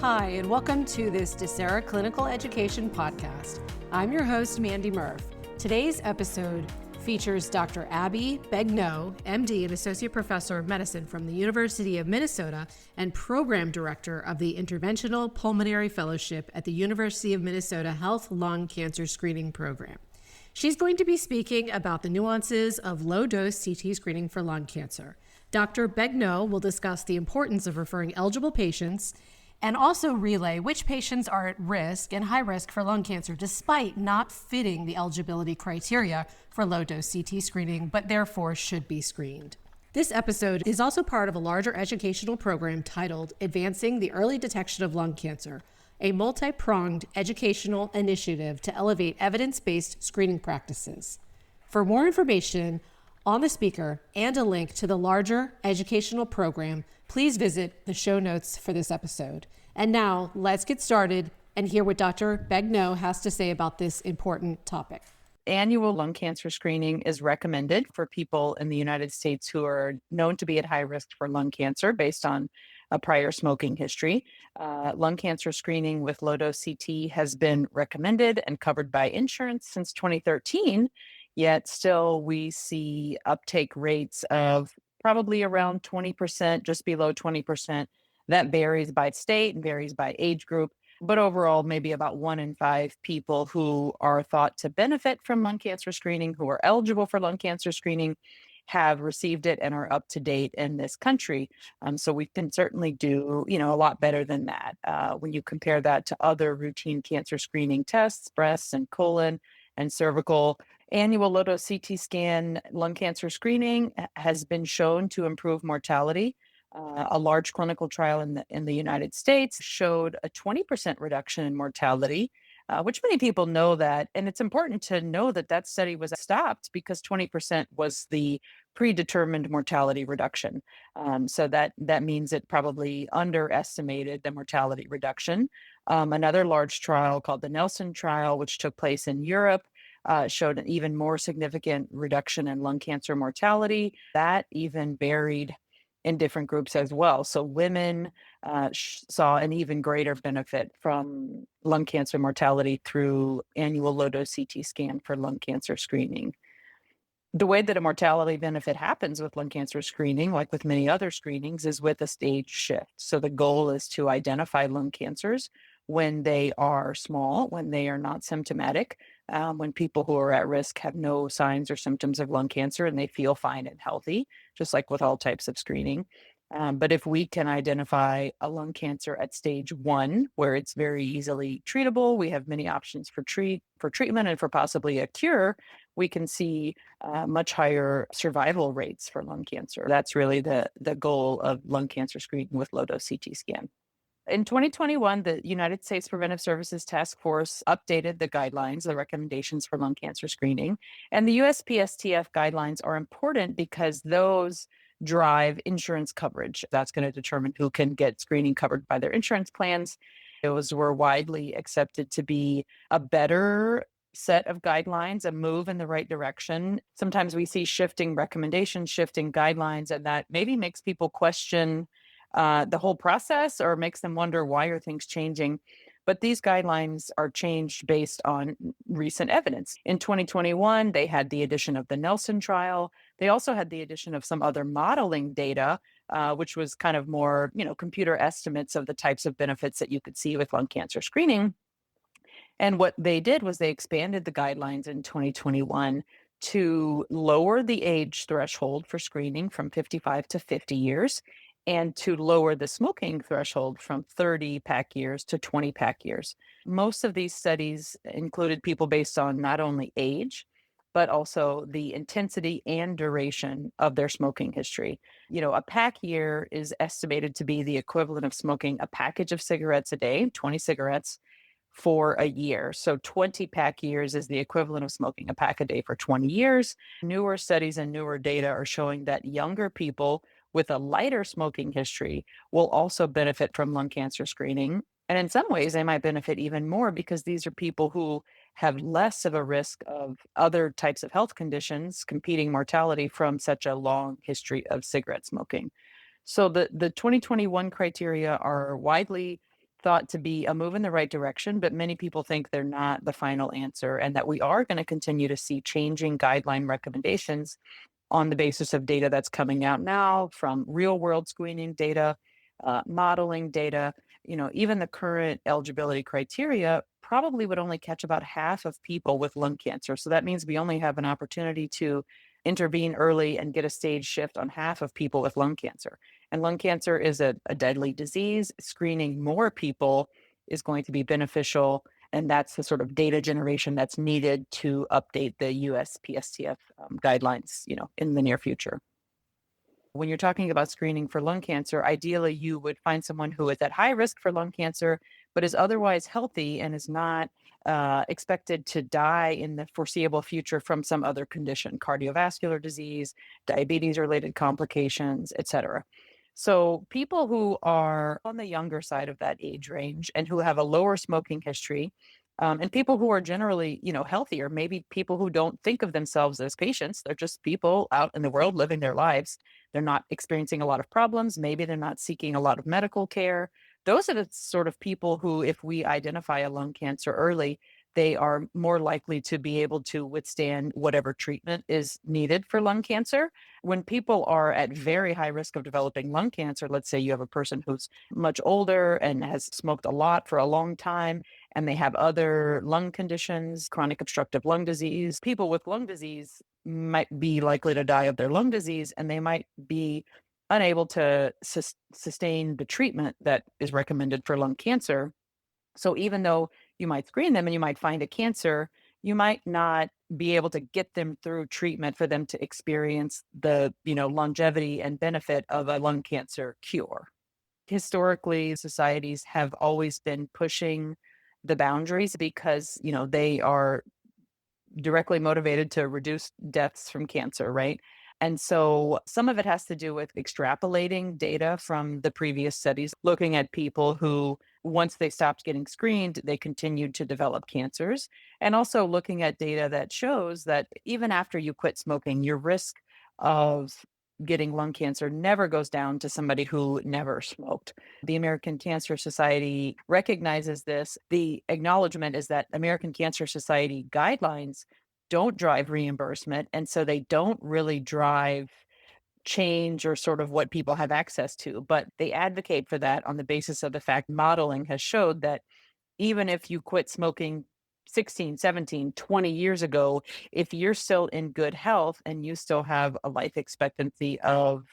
Hi, and welcome to this DeSera Clinical Education Podcast. I'm your host, Mandy Murph. Today's episode features Dr. Abbie Begnaud, MD and Associate Professor of Medicine from the University of Minnesota and Program Director of the Interventional Pulmonary Fellowship at the University of Minnesota Health Lung Cancer Screening Program. She's going to be speaking about the nuances of low-dose CT screening for lung cancer. Dr. Begnaud will discuss the importance of referring eligible patients and also relay which patients are at risk and high risk for lung cancer despite not fitting the eligibility criteria for low-dose CT screening, but therefore should be screened. This episode is also part of a larger educational program titled Advancing the Early Detection of Lung Cancer, a multi-pronged educational initiative to elevate evidence-based screening practices. For more information on the speaker and a link to the larger educational program, please visit the show notes for this episode. And now, let's get started and hear what Dr. Begnaud has to say about this important topic. Annual lung cancer screening is recommended for people in the United States who are known to be at high risk for lung cancer based on a prior smoking history. Lung cancer screening with low-dose CT has been recommended and covered by insurance since 2013, yet still we see uptake rates of probably around 20%, just below 20%. That varies by state and varies by age group. But overall, maybe about 1 in 5 people who are thought to benefit from lung cancer screening, who are eligible for lung cancer screening, have received it and are up to date in this country. So we can certainly do, a lot better than that. When you compare that to other routine cancer screening tests, breast and colon and cervical, annual low-dose CT scan lung cancer screening has been shown to improve mortality. A large clinical trial in the United States showed a 20% reduction in mortality, which many people know that. And it's important to know that that study was stopped because 20% was the predetermined mortality reduction. So that means it probably underestimated the mortality reduction. Another large trial called the Nelson trial, which took place in Europe, showed an even more significant reduction in lung cancer mortality. That even varied in different groups as well. So women saw an even greater benefit from lung cancer mortality through annual low-dose CT scan for lung cancer screening. The way that a mortality benefit happens with lung cancer screening, like with many other screenings, is with a stage shift. So the goal is to identify lung cancers when they are small, when they are not symptomatic, when people who are at risk have no signs or symptoms of lung cancer and they feel fine and healthy, just like with all types of screening. But if we can identify a lung cancer at stage 1, where it's very easily treatable, we have many options for treatment and for possibly a cure, we can see much higher survival rates for lung cancer. That's really the goal of lung cancer screening with low-dose CT scan. In 2021, the United States Preventive Services Task Force updated the guidelines, the recommendations for lung cancer screening. And the USPSTF guidelines are important because those drive insurance coverage. That's going to determine who can get screening covered by their insurance plans. Those were widely accepted to be a better set of guidelines, a move in the right direction. Sometimes we see shifting recommendations, shifting guidelines, and that maybe makes people question the whole process or makes them wonder, why are things changing? But these guidelines are changed based on recent evidence. In 2021, they had the addition of the Nelson trial. They also had the addition of some other modeling data, which was kind of more, computer estimates of the types of benefits that you could see with lung cancer screening. And what they did was they expanded the guidelines in 2021 to lower the age threshold for screening from 55 to 50 years and to lower the smoking threshold from 30 pack years to 20 pack years. Most of these studies included people based on not only age, but also the intensity and duration of their smoking history. A pack year is estimated to be the equivalent of smoking a package of cigarettes a day, 20 cigarettes, for a year. So 20 pack years is the equivalent of smoking a pack a day for 20 years. Newer studies and newer data are showing that younger people with a lighter smoking history will also benefit from lung cancer screening. And in some ways, they might benefit even more because these are people who have less of a risk of other types of health conditions, competing mortality from such a long history of cigarette smoking. So the 2021 criteria are widely thought to be a move in the right direction, but many people think they're not the final answer, and that we are going to continue to see changing guideline recommendations on the basis of data that's coming out now from real world screening data, modeling data. Even the current eligibility criteria probably would only catch about half of people with lung cancer. So that means we only have an opportunity to intervene early and get a stage shift on half of people with lung cancer. And lung cancer is a deadly disease. Screening more people is going to be beneficial. And that's the sort of data generation that's needed to update the USPSTF guidelines, in the near future. When you're talking about screening for lung cancer, ideally you would find someone who is at high risk for lung cancer, but is otherwise healthy and is not expected to die in the foreseeable future from some other condition, cardiovascular disease, diabetes related complications, etc. So people who are on the younger side of that age range and who have a lower smoking history, and people who are generally, healthier, maybe people who don't think of themselves as patients, they're just people out in the world living their lives. They're not experiencing a lot of problems. Maybe they're not seeking a lot of medical care. Those are the sort of people who, if we identify a lung cancer early, they are more likely to be able to withstand whatever treatment is needed for lung cancer. When people are at very high risk of developing lung cancer, let's say you have a person who's much older and has smoked a lot for a long time, and they have other lung conditions, chronic obstructive lung disease. People with lung disease might be likely to die of their lung disease, and they might be unable to sustain the treatment that is recommended for lung cancer. So even though you might screen them and you might find a cancer, you might not be able to get them through treatment for them to experience the, longevity and benefit of a lung cancer cure. Historically, societies have always been pushing the boundaries because, they are directly motivated to reduce deaths from cancer, right? And so some of it has to do with extrapolating data from the previous studies, looking at people who, once they stopped getting screened, they continued to develop cancers, and also looking at data that shows that even after you quit smoking, your risk of getting lung cancer never goes down to somebody who never smoked. The American Cancer Society recognizes this. The acknowledgement is that American Cancer Society guidelines don't drive reimbursement. And so they don't really drive change or sort of what people have access to, but they advocate for that on the basis of the fact modeling has showed that even if you quit smoking 16, 17, 20 years ago, if you're still in good health and you still have a life expectancy of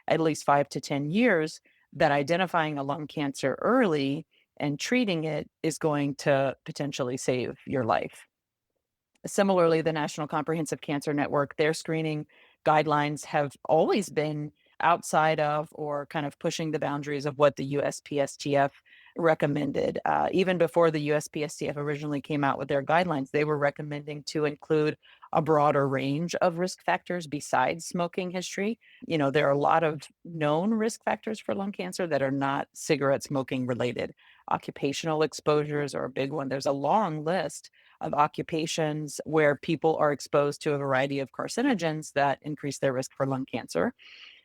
at least 5 to 10 years, that identifying a lung cancer early and treating it is going to potentially save your life. Similarly, the National Comprehensive Cancer Network, their screening guidelines have always been outside of or kind of pushing the boundaries of what the USPSTF recommended. Even before the USPSTF originally came out with their guidelines, they were recommending to include a broader range of risk factors besides smoking history. There are a lot of known risk factors for lung cancer that are not cigarette smoking related. Occupational exposures are a big one. There's a long list of occupations where people are exposed to a variety of carcinogens that increase their risk for lung cancer.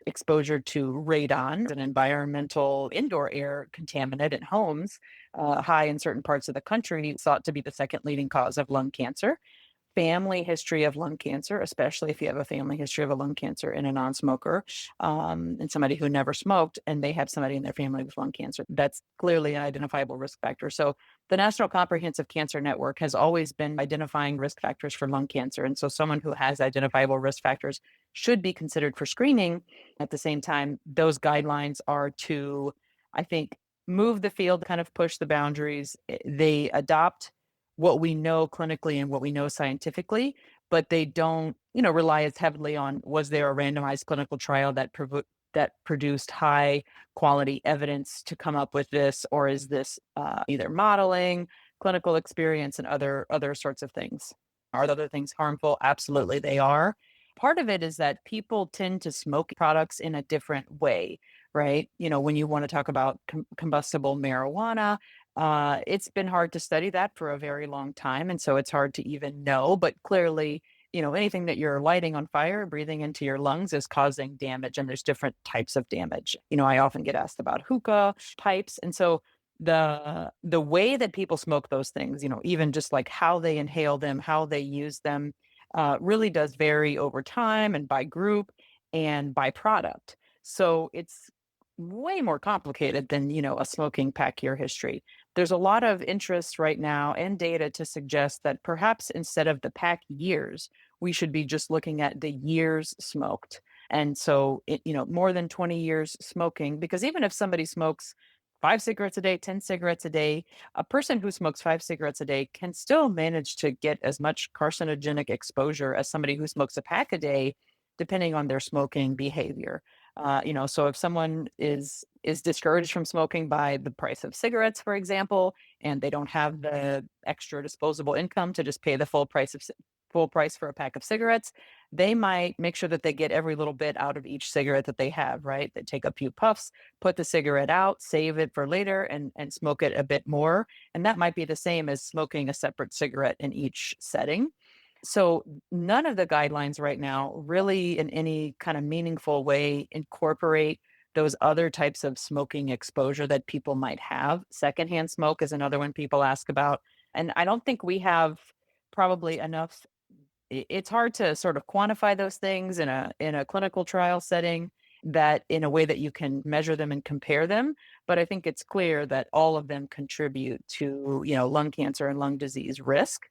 Exposure to radon, an environmental indoor air contaminant in homes, high in certain parts of the country, thought to be the second leading cause of lung cancer. Family history of lung cancer, especially if you have a family history of a lung cancer in a non-smoker, and somebody who never smoked and they have somebody in their family with lung cancer. That's clearly an identifiable risk factor. So the National Comprehensive Cancer Network has always been identifying risk factors for lung cancer. And so someone who has identifiable risk factors should be considered for screening. At the same time, those guidelines are to, I think, move the field, kind of push the boundaries. They adopt what we know clinically and what we know scientifically, but they don't, rely as heavily on, was there a randomized clinical trial that produced high quality evidence to come up with this, or is this either modeling, clinical experience, and other sorts of things? Are the other things harmful? Absolutely, they are. Part of it is that people tend to smoke products in a different way, right? When you want to talk about combustible marijuana, it's been hard to study that for a very long time. And so it's hard to even know, but clearly, anything that you're lighting on fire, breathing into your lungs is causing damage. And there's different types of damage. I often get asked about hookah pipes. And so The way that people smoke those things, even just like how they inhale them, how they use them, really does vary over time and by group and by product. So it's way more complicated than, a smoking pack year history. There's a lot of interest right now and data to suggest that perhaps instead of the pack years, we should be just looking at the years smoked. And so, more than 20 years smoking, because even if somebody smokes 5 cigarettes a day, 10 cigarettes a day, a person who smokes 5 cigarettes a day can still manage to get as much carcinogenic exposure as somebody who smokes a pack a day, depending on their smoking behavior. So if someone is discouraged from smoking by the price of cigarettes, for example, and they don't have the extra disposable income to just pay the full price for a pack of cigarettes, they might make sure that they get every little bit out of each cigarette that they have, right? They take a few puffs, put the cigarette out, save it for later, and smoke it a bit more. And that might be the same as smoking a separate cigarette in each setting. So none of the guidelines right now really in any kind of meaningful way incorporate those other types of smoking exposure that people might have. Secondhand smoke is another one people ask about. And I don't think we have probably enough. It's hard to sort of quantify those things in a clinical trial setting, that in a way that you can measure them and compare them. But I think it's clear that all of them contribute to, lung cancer and lung disease risk.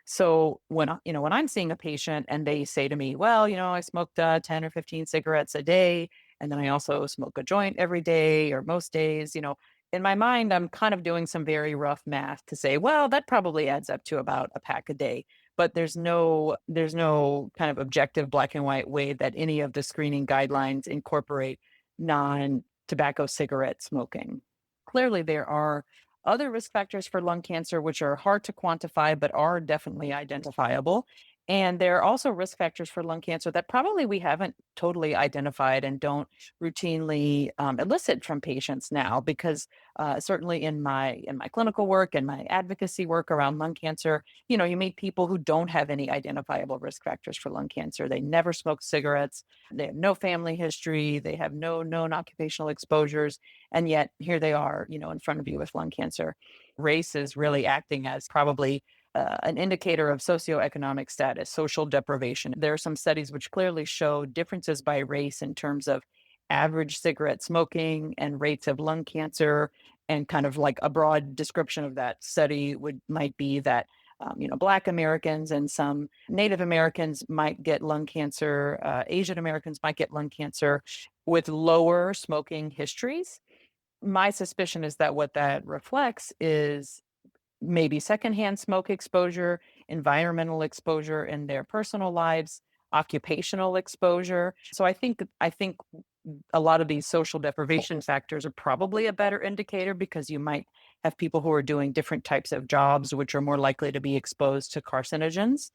So when I'm seeing a patient and they say to me, well, I smoked 10 or 15 cigarettes a day, and then I also smoke a joint every day or most days, in my mind, I'm kind of doing some very rough math to say, well, that probably adds up to about a pack a day. But there's no kind of objective black and white way that any of the screening guidelines incorporate non-tobacco cigarette smoking. Clearly, there are other risk factors for lung cancer which are hard to quantify but are definitely identifiable. And there are also risk factors for lung cancer that probably we haven't totally identified and don't routinely elicit from patients now, because certainly in my clinical work and my advocacy work around lung cancer, you meet people who don't have any identifiable risk factors for lung cancer. They never smoked cigarettes, they have no family history, they have no known occupational exposures, and yet here they are, in front of you with lung cancer. Race is really acting as probably an indicator of socioeconomic status, social deprivation. There are some studies which clearly show differences by race in terms of average cigarette smoking and rates of lung cancer. And kind of like a broad description of that study might be that Black Americans and some Native Americans might get lung cancer. Asian Americans might get lung cancer with lower smoking histories. My suspicion is that what that reflects is maybe secondhand smoke exposure, environmental exposure in their personal lives, occupational exposure. So I think a lot of these social deprivation factors are probably a better indicator, because you might have people who are doing different types of jobs which are more likely to be exposed to carcinogens,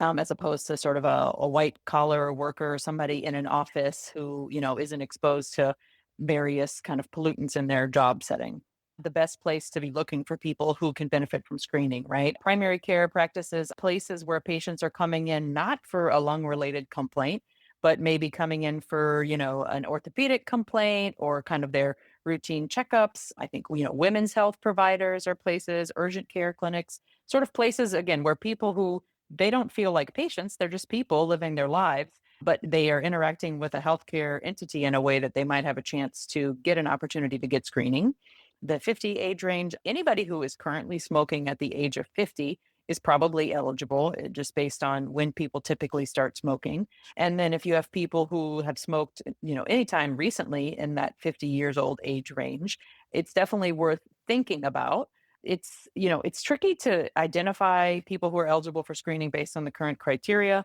as opposed to sort of a white collar worker or somebody in an office who, isn't exposed to various kind of pollutants in their job setting. The best place to be looking for people who can benefit from screening, right? Primary care practices, places where patients are coming in not for a lung related complaint, but maybe coming in for, an orthopedic complaint or kind of their routine checkups. I think, women's health providers are places, urgent care clinics, sort of places, again, where people who they don't feel like patients, they're just people living their lives, but they are interacting with a healthcare entity in a way that they might have a chance to get an opportunity to get screening. The 50 age range, anybody who is currently smoking at the age of 50 is probably eligible, just based on when people typically start smoking. And then if you have people who have smoked, anytime recently in that 50 years old age range, it's definitely worth thinking about. It's tricky to identify people who are eligible for screening based on the current criteria.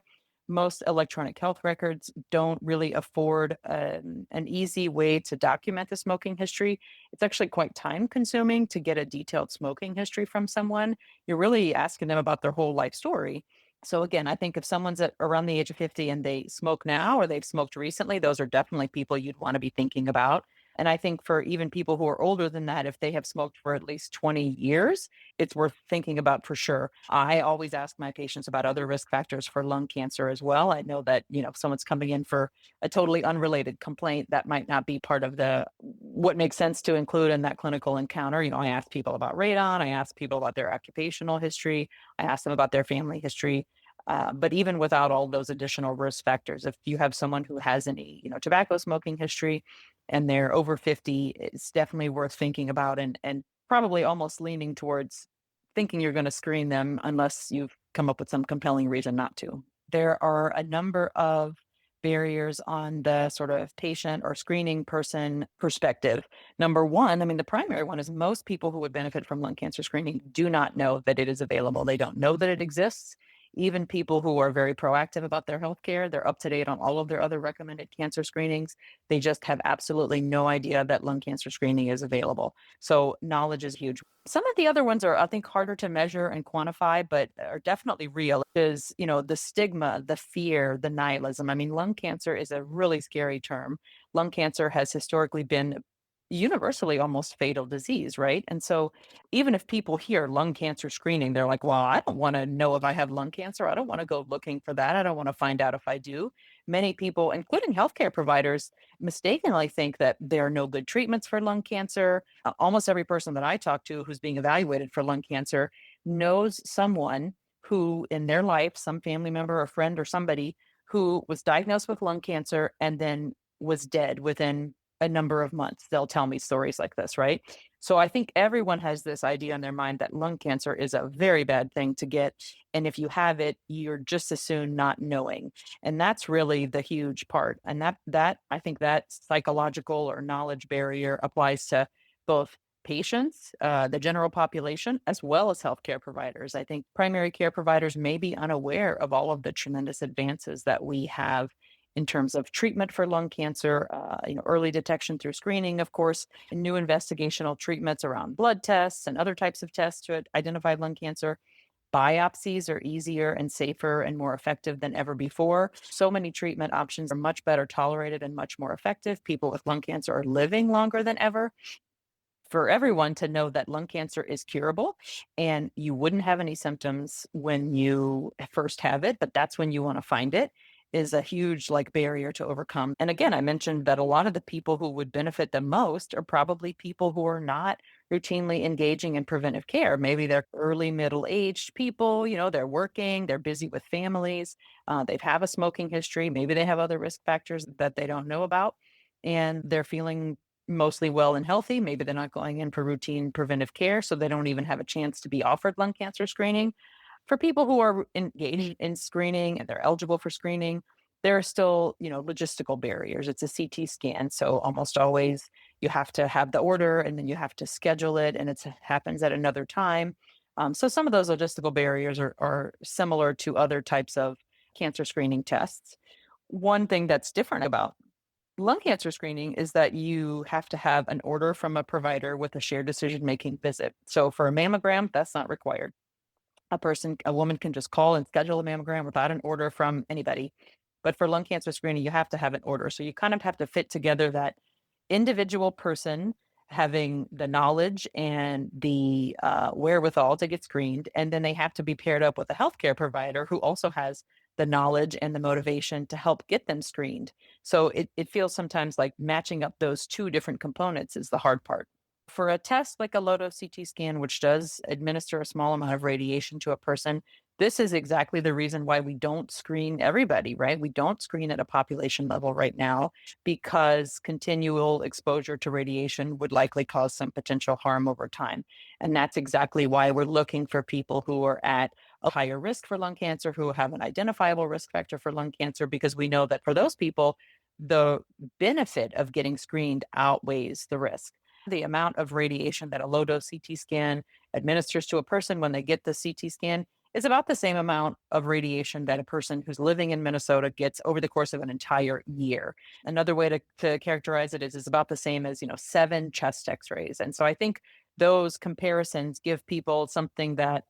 Most electronic health records don't really afford an easy way to document the smoking history. It's actually quite time consuming to get a detailed smoking history from someone. You're really asking them about their whole life story. So again, I think if someone's at around the age of 50 and they smoke now or they've smoked recently, those are definitely people you'd want to be thinking about. And I think for even people who are older than that, if they have smoked for at least 20 years, it's worth thinking about for sure. I always ask my patients about other risk factors for lung cancer as well. I know that, if someone's coming in for a totally unrelated complaint, that might not be part of the what makes sense to include in that clinical encounter. I ask people about radon, I ask people about their occupational history, I ask them about their family history. But even without all those additional risk factors, if you have someone who has any, tobacco smoking history and they're over 50, it's definitely worth thinking about and probably almost leaning towards thinking you're going to screen them unless you've come up with some compelling reason not to. There are a number of barriers on the sort of patient or screening person perspective. Number one, the primary one is most people who would benefit from lung cancer screening do not know that it is available. They don't know that it exists. Even people who are very proactive about their healthcare, they're up to date on all of their other recommended cancer screenings. They just have absolutely no idea that lung cancer screening is available. So knowledge is huge. Some of the other ones are, I think, harder to measure and quantify, but are definitely real. Is, the stigma, the fear, the nihilism. Lung cancer is a really scary term. Lung cancer has historically been universally almost fatal disease, right? And so even if people hear lung cancer screening, they're like, well, I don't want to know if I have lung cancer. I don't want to go looking for that. I don't want to find out if I do. Many people, including healthcare providers, mistakenly think that there are no good treatments for lung cancer. Almost every person that I talk to who's being evaluated for lung cancer knows someone who in their life, some family member or friend or somebody who was diagnosed with lung cancer and then was dead within a number of months. They'll tell me stories like this, right? So I think everyone has this idea in their mind that lung cancer is a very bad thing to get. And if you have it, you're just as soon not knowing. And that's really the huge part. And that I think that psychological or knowledge barrier applies to both patients, the general population, as well as healthcare providers. I think primary care providers may be unaware of all of the tremendous advances that we have in terms of treatment for lung cancer, early detection through screening, of course, new investigational treatments around blood tests and other types of tests to identify lung cancer. Biopsies are easier and safer and more effective than ever before. So many treatment options are much better tolerated and much more effective. People with lung cancer are living longer than ever. For everyone to know that lung cancer is curable and you wouldn't have any symptoms when you first have it, but that's when you want to find it is a huge barrier to overcome. And again, I mentioned that a lot of the people who would benefit the most are probably people who are not routinely engaging in preventive care. Maybe they're early middle-aged people, they're working, they're busy with families, they have a smoking history, maybe they have other risk factors that they don't know about, and they're feeling mostly well and healthy. Maybe they're not going in for routine preventive care, so they don't even have a chance to be offered lung cancer screening. For people who are engaged in screening and they're eligible for screening, there are still, logistical barriers. It's a CT scan, so almost always you have to have the order and then you have to schedule it, and it happens at another time. So some of those logistical barriers are similar to other types of cancer screening tests. One thing that's different about lung cancer screening is that you have to have an order from a provider with a shared decision-making visit. So for a mammogram, that's not required. A woman can just call and schedule a mammogram without an order from anybody. But for lung cancer screening, you have to have an order. So you kind of have to fit together that individual person having the knowledge and the wherewithal to get screened. And then they have to be paired up with a healthcare provider who also has the knowledge and the motivation to help get them screened. So it feels sometimes like matching up those two different components is the hard part. For a test like a low-dose CT scan, which does administer a small amount of radiation to a person, this is exactly the reason why we don't screen everybody, right? We don't screen at a population level right now because continual exposure to radiation would likely cause some potential harm over time. And that's exactly why we're looking for people who are at a higher risk for lung cancer, who have an identifiable risk factor for lung cancer, because we know that for those people, the benefit of getting screened outweighs the risk. The amount of radiation that a low dose CT scan administers to a person when they get the CT scan is about the same amount of radiation that a person who's living in Minnesota gets over the course of an entire year. Another way to characterize it is about the same as, 7 chest x-rays. And so I think those comparisons give people something that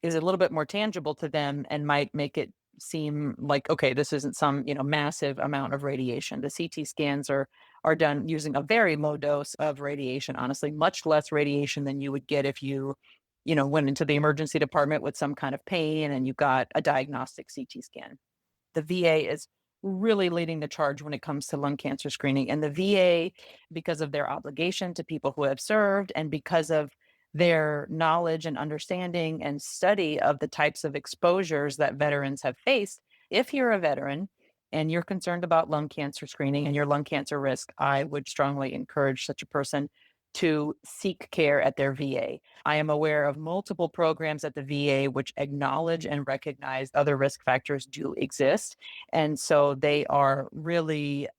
is a little bit more tangible to them and might make it seem like, okay, this isn't some, massive amount of radiation. The CT scans are done using a very low dose of radiation, honestly, much less radiation than you would get if you, went into the emergency department with some kind of pain and you got a diagnostic CT scan. The VA is really leading the charge when it comes to lung cancer screening. And the VA, because of their obligation to people who have served and because of their knowledge and understanding and study of the types of exposures that veterans have faced, if you're a veteran and you're concerned about lung cancer screening and your lung cancer risk, I would strongly encourage such a person to seek care at their VA. I am aware of multiple programs at the VA which acknowledge and recognize other risk factors do exist. And so they are really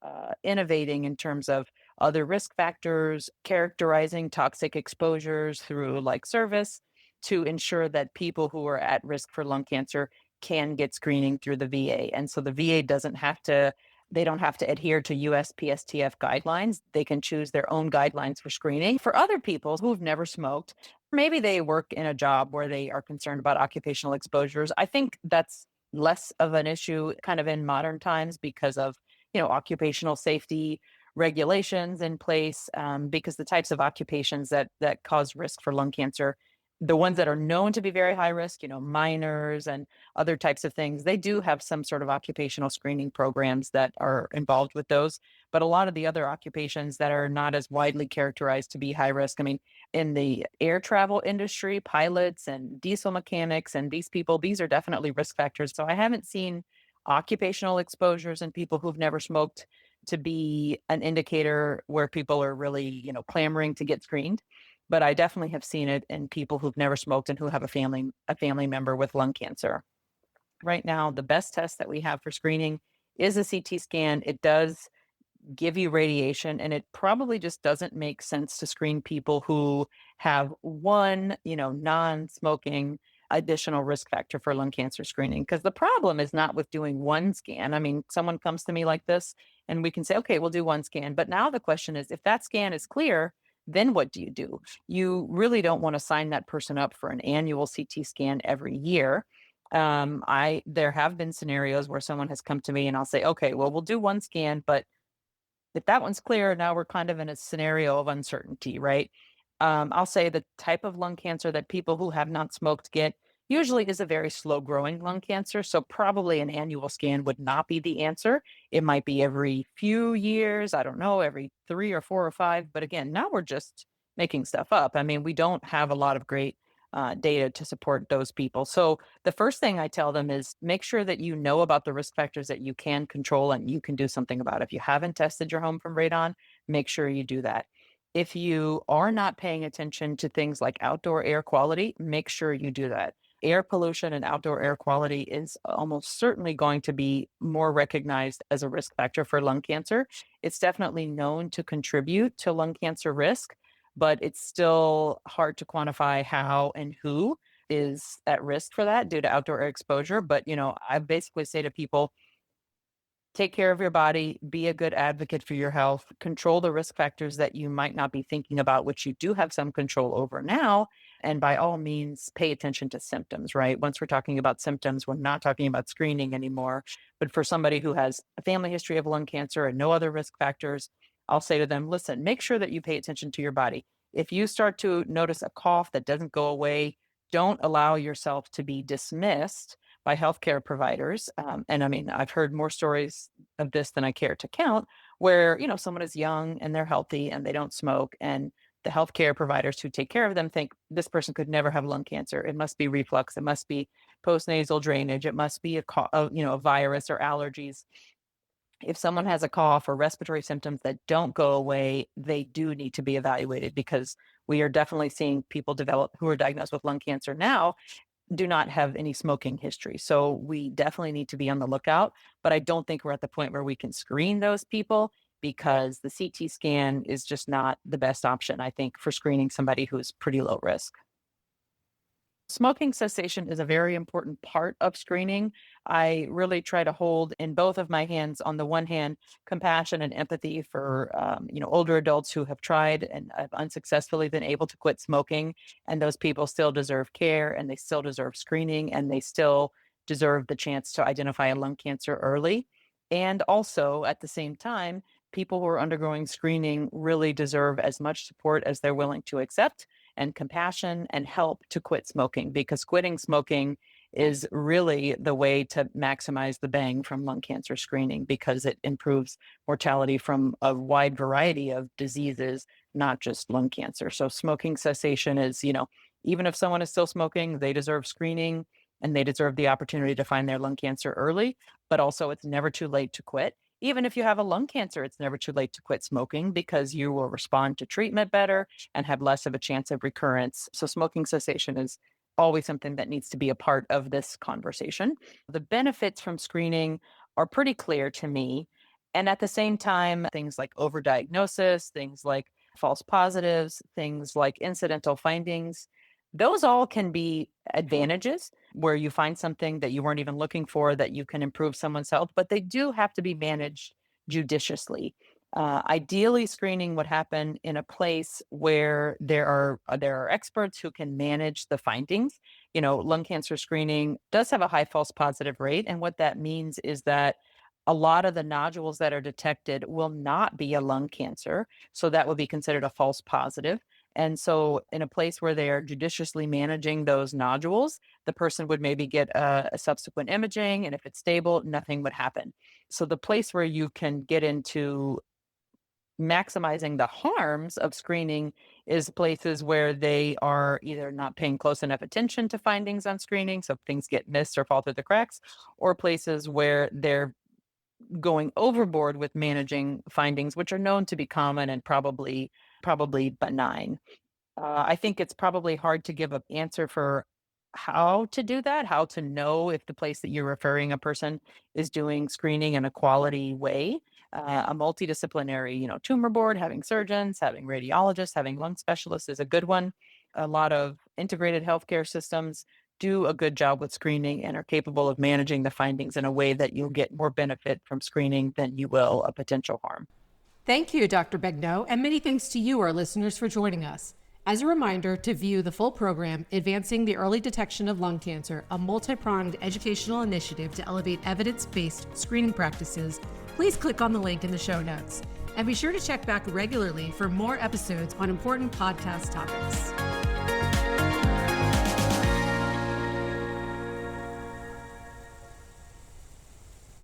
innovating in terms of other risk factors, characterizing toxic exposures through like service to ensure that people who are at risk for lung cancer can get screening through the VA. And so the VA doesn't have to they don't have to adhere to USPSTF guidelines. They can choose their own guidelines for screening. For other people who've never smoked, maybe they work in a job where they are concerned about occupational exposures. I think that's less of an issue kind of in modern times because of, occupational safety regulations in place, because the types of occupations that cause risk for lung cancer, the ones that are known to be very high risk, miners and other types of things, they do have some sort of occupational screening programs that are involved with those. But a lot of the other occupations that are not as widely characterized to be high risk, I mean, in the air travel industry, pilots and diesel mechanics and these people, these are definitely risk factors. So I haven't seen occupational exposures in people who've never smoked to be an indicator where people are really, clamoring to get screened. But I definitely have seen it in people who've never smoked and who have a family member with lung cancer. Right now, the best test that we have for screening is a CT scan. It does give you radiation, and it probably just doesn't make sense to screen people who have one, non-smoking additional risk factor for lung cancer screening. Because the problem is not with doing one scan. I mean, someone comes to me like this and we can say, okay, we'll do one scan. But now the question is, if that scan is clear, then what do? You really don't want to sign that person up for an annual CT scan every year. There have been scenarios where someone has come to me and I'll say, okay, well, we'll do one scan, but if that one's clear, now we're kind of in a scenario of uncertainty, right? I'll say the type of lung cancer that people who have not smoked get usually is a very slow growing lung cancer. So, probably an annual scan would not be the answer. It might be every few years, I don't know, every 3 or 4 or 5. But again, now we're just making stuff up. I mean, we don't have a lot of great data to support those people. So, the first thing I tell them is make sure that you know about the risk factors that you can control and you can do something about. If you haven't tested your home from radon, make sure you do that. If you are not paying attention to things like outdoor air quality, make sure you do that. Air pollution and outdoor air quality is almost certainly going to be more recognized as a risk factor for lung cancer. It's definitely known to contribute to lung cancer risk, but it's still hard to quantify how and who is at risk for that due to outdoor air exposure. But, I basically say to people, take care of your body, be a good advocate for your health, control the risk factors that you might not be thinking about, which you do have some control over now. And by all means, pay attention to symptoms, right? Once we're talking about symptoms, we're not talking about screening anymore. But for somebody who has a family history of lung cancer and no other risk factors, I'll say to them, listen, make sure that you pay attention to your body. If you start to notice a cough that doesn't go away, don't allow yourself to be dismissed by healthcare providers. And I mean, I've heard more stories of this than I care to count, where, someone is young and they're healthy and they don't smoke. And the healthcare providers who take care of them think this person could never have lung cancer. It must be reflux. It must be postnasal drainage. It must be a virus or allergies. If someone has a cough or respiratory symptoms that don't go away, they do need to be evaluated because we are definitely seeing people develop who are diagnosed with lung cancer now do not have any smoking history. So we definitely need to be on the lookout. But I don't think we're at the point where we can screen those people because the CT scan is just not the best option, I think, for screening somebody who's pretty low risk. Smoking cessation is a very important part of screening. I really try to hold in both of my hands, on the one hand, compassion and empathy for older adults who have tried and have unsuccessfully been able to quit smoking, and those people still deserve care and they still deserve screening and they still deserve the chance to identify a lung cancer early. And also, at the same time, people who are undergoing screening really deserve as much support as they're willing to accept, and compassion and help to quit smoking, because quitting smoking is really the way to maximize the bang from lung cancer screening, because it improves mortality from a wide variety of diseases, not just lung cancer. So smoking cessation is, even if someone is still smoking, they deserve screening and they deserve the opportunity to find their lung cancer early. But also, it's never too late to quit. Even if you have a lung cancer, it's never too late to quit smoking, because you will respond to treatment better and have less of a chance of recurrence. So smoking cessation is always something that needs to be a part of this conversation. The benefits from screening are pretty clear to me. And at the same time, things like overdiagnosis, things like false positives, things like incidental findings, those all can be advantages where you find something that you weren't even looking for that you can improve someone's health, but they do have to be managed judiciously. Ideally, screening would happen in a place where there are experts who can manage the findings. Lung cancer screening does have a high false positive rate, and what that means is that a lot of the nodules that are detected will not be a lung cancer, so that would be considered a false positive. And so, in a place where they are judiciously managing those nodules, the person would maybe get a subsequent imaging, and if it's stable, nothing would happen. So, the place where you can get into maximizing the harms of screening is places where they are either not paying close enough attention to findings on screening, so things get missed or fall through the cracks, or places where they're going overboard with managing findings, which are known to be common and probably benign. I think it's probably hard to give an answer for how to do that, how to know if the place that you're referring a person is doing screening in a quality way. A multidisciplinary, tumor board, having surgeons, having radiologists, having lung specialists is a good one. A lot of integrated healthcare systems do a good job with screening and are capable of managing the findings in a way that you'll get more benefit from screening than you will a potential harm. Thank you, Dr. Begnaud, and many thanks to you, our listeners, for joining us. As a reminder, to view the full program, Advancing the Early Detection of Lung Cancer, a multi-pronged educational initiative to elevate evidence-based screening practices, please click on the link in the show notes. And be sure to check back regularly for more episodes on important podcast topics.